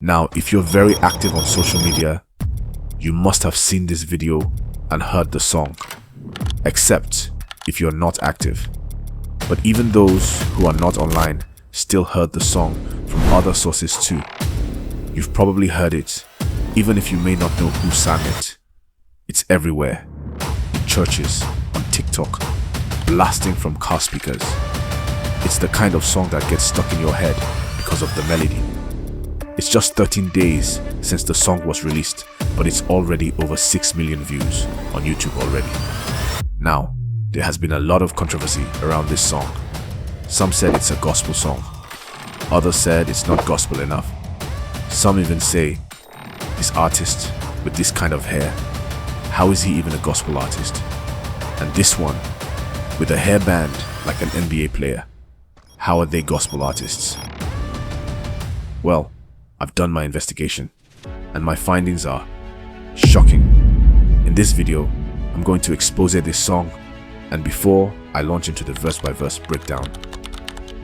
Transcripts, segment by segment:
Now, if you're very active on social media, you must have seen this video and heard the song, except if you're not active. But even those who are not online still heard the song from other sources too. You've probably heard it, even if you may not know who sang it. It's everywhere, in churches, on TikTok, blasting from car speakers. It's the kind of song that gets stuck in your head because of the melody. It's just 13 days since the song was released, but it's already over 6 million views on YouTube already. Now, there has been a lot of controversy around this song. Some said it's a gospel song. Others said it's not gospel enough. Some even say, this artist with this kind of hair, how is he even a gospel artist? And this one, with a hairband like an NBA player, how are they gospel artists? Well, I've done my investigation, and my findings are shocking. In this video, I'm going to expose this song, and before I launch into the verse-by-verse breakdown,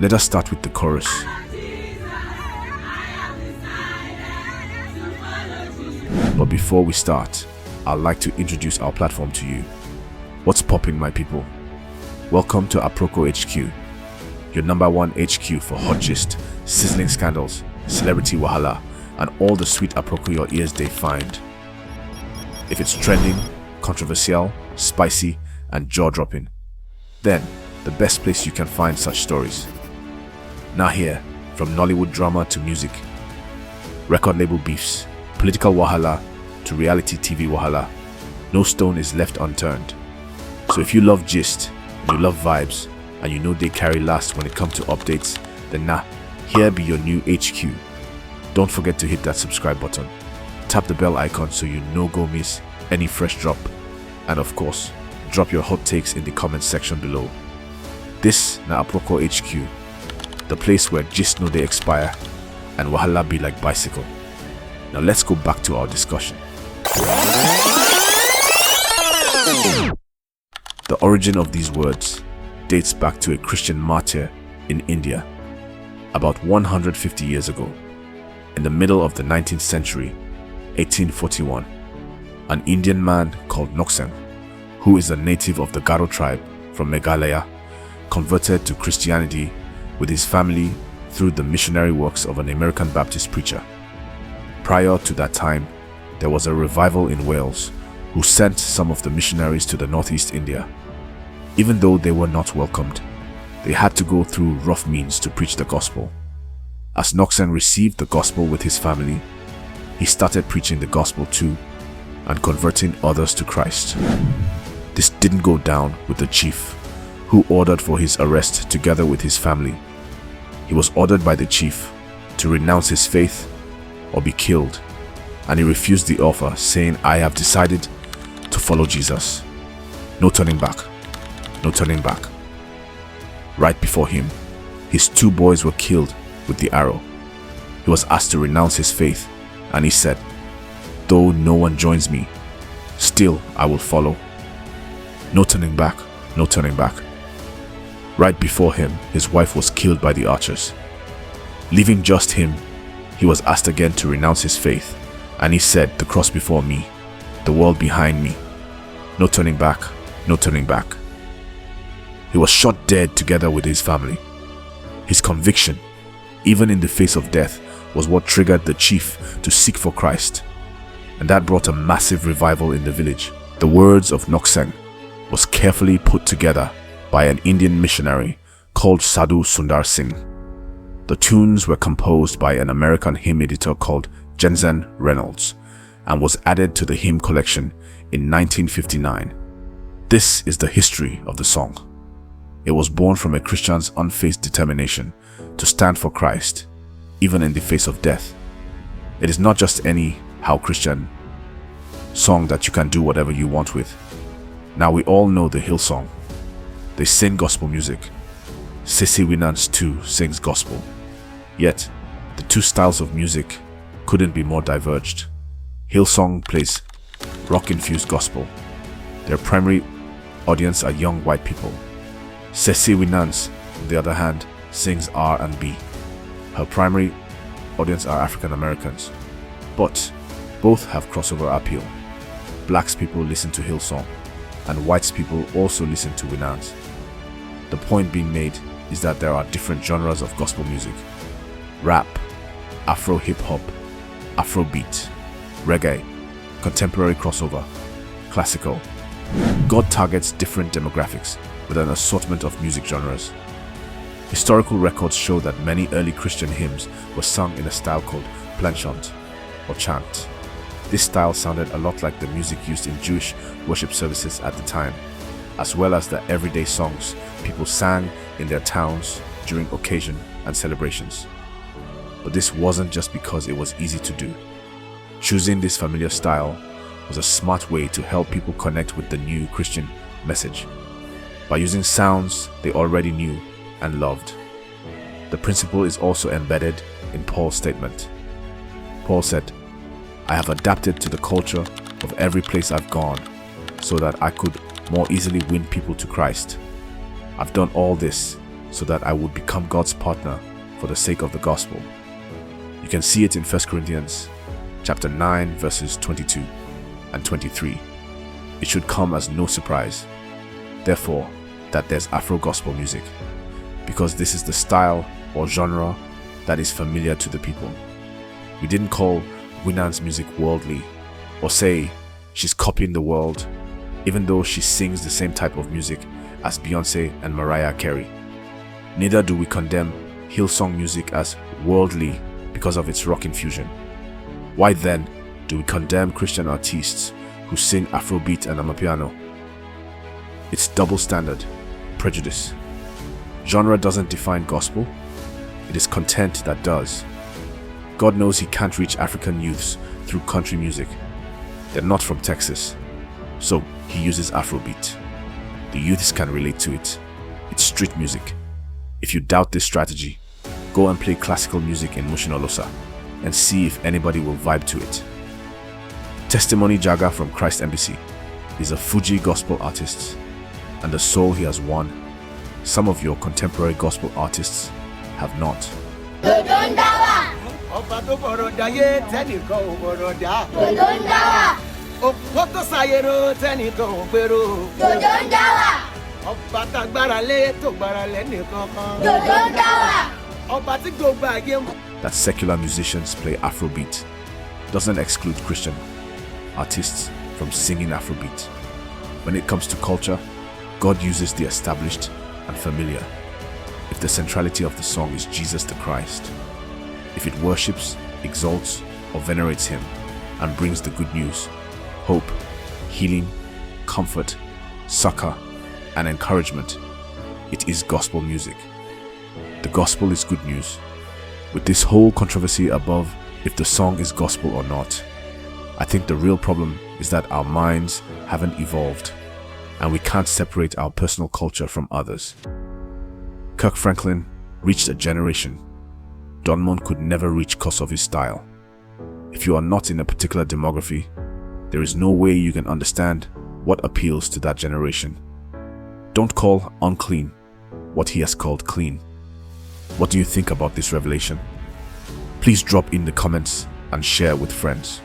let us start with the chorus. But before we start, I'd like to introduce our platform to you. What's popping, my people? Welcome to Aproko HQ, your #1 HQ for hot gist, sizzling scandals, celebrity wahala, and all the sweet Aproko your ears they find. If it's trending, controversial, spicy, and jaw-dropping, then the best place you can find such stories. Now here, from Nollywood drama to music, record label beefs, political wahala to reality TV wahala, no stone is left unturned. So if you love gist, you love vibes, and you know they carry last when it comes to updates, then here be your new HQ. Don't forget to hit that subscribe button. Tap the bell icon so you no go miss any fresh drop. And of course, drop your hot takes in the comments section below. This na Aproko HQ, the place where gist no they expire and wahala be like bicycle. Now let's go back to our discussion. The origin of these words dates back to a Christian martyr in India about 150 years ago. In the middle of the 19th century, 1841, an Indian man called Nokseng, who is a native of the Garo tribe from Meghalaya, converted to Christianity with his family through the missionary works of an American Baptist preacher. Prior to that time, there was a revival in Wales who sent some of the missionaries to the northeast India. Even though they were not welcomed, they had to go through rough means to preach the gospel. As Nokseng received the gospel with his family, he started preaching the gospel too and converting others to Christ. This didn't go down with the chief, who ordered for his arrest together with his family. He was ordered by the chief to renounce his faith or be killed, and he refused the offer, saying, "I have decided to follow Jesus. No turning back, no turning back." Right before him, his 2 boys were killed with the arrow. He was asked to renounce his faith, and he said, "Though no one joins me, still I will follow. No turning back, no turning back." Right before him, his wife was killed by the archers. Leaving just him, he was asked again to renounce his faith, and he said, "The cross before me, the world behind me. No turning back, no turning back." He was shot dead together with his family. His conviction, even in the face of death, was what triggered the chief to seek for Christ, and that brought a massive revival in the village. The words of Nokseng was carefully put together by an Indian missionary called Sadhu Sundar Singh. The tunes were composed by an American hymn editor called Jensen Reynolds and was added to the hymn collection in 1959. This is the history of the song. It was born from a Christian's unfazed determination to stand for Christ, even in the face of death. It is not just any how Christian song that you can do whatever you want with. Now we all know the Hillsong. They sing gospel music. Sissy Winans too sings gospel. Yet, the 2 styles of music couldn't be more diverged. Hillsong plays rock-infused gospel. Their primary audience are young white people. Sissy Winans, on the other hand, sings R&B. Her primary audience are African Americans, but both have crossover appeal. Blacks people listen to Hillsong, and whites people also listen to Winans. The point being made is that there are different genres of gospel music: rap, Afro hip-hop, Afrobeat, reggae, contemporary crossover, classical. God targets different demographics with an assortment of music genres. Historical records show that many early Christian hymns were sung in a style called planchant or chant. This style sounded a lot like the music used in Jewish worship services at the time, as well as the everyday songs people sang in their towns during occasion and celebrations. But this wasn't just because it was easy to do. Choosing this familiar style was a smart way to help people connect with the new Christian message by using sounds they already knew and loved. The principle is also embedded in Paul's statement. Paul said, "I have adapted to the culture of every place I've gone so that I could more easily win people to Christ. I've done all this so that I would become God's partner for the sake of the gospel." You can see it in 1 Corinthians chapter 9 verses 22 and 23. It should come as no surprise, therefore, that there's Afro gospel music, because this is the style or genre that is familiar to the people. We didn't call Winans music worldly or say she's copying the world, even though she sings the same type of music as Beyonce and Mariah Carey. Neither do we condemn Hillsong music as worldly because of its rock infusion. Why then do we condemn Christian artists who sing Afrobeat and amapiano? It's double standard, prejudice. Genre doesn't define gospel, it is content that does. God knows He can't reach African youths through country music. They're not from Texas, so He uses Afrobeat. The youths can relate to it. It's street music. If you doubt this strategy, go and play classical music in Mushinolosa and see if anybody will vibe to it. Testimony Jaga from Christ Embassy is a Fuji gospel artist, and the soul he has won, some of your contemporary gospel artists have not. That secular musicians play Afrobeat doesn't exclude Christian artists from singing Afrobeat. When it comes to culture, God uses the established and familiar. If the centrality of the song is Jesus the Christ, if it worships, exalts, or venerates Him and brings the good news, hope, healing, comfort, succor, and encouragement, it is gospel music. The gospel is good news. With this whole controversy above if the song is gospel or not, I think the real problem is that our minds haven't evolved and we can't separate our personal culture from others. Kirk Franklin reached a generation Donmon could never reach because of his style. If you are not in a particular demography, there is no way you can understand what appeals to that generation. Don't call unclean what he has called clean. What do you think about this revelation? Please drop in the comments and share with friends.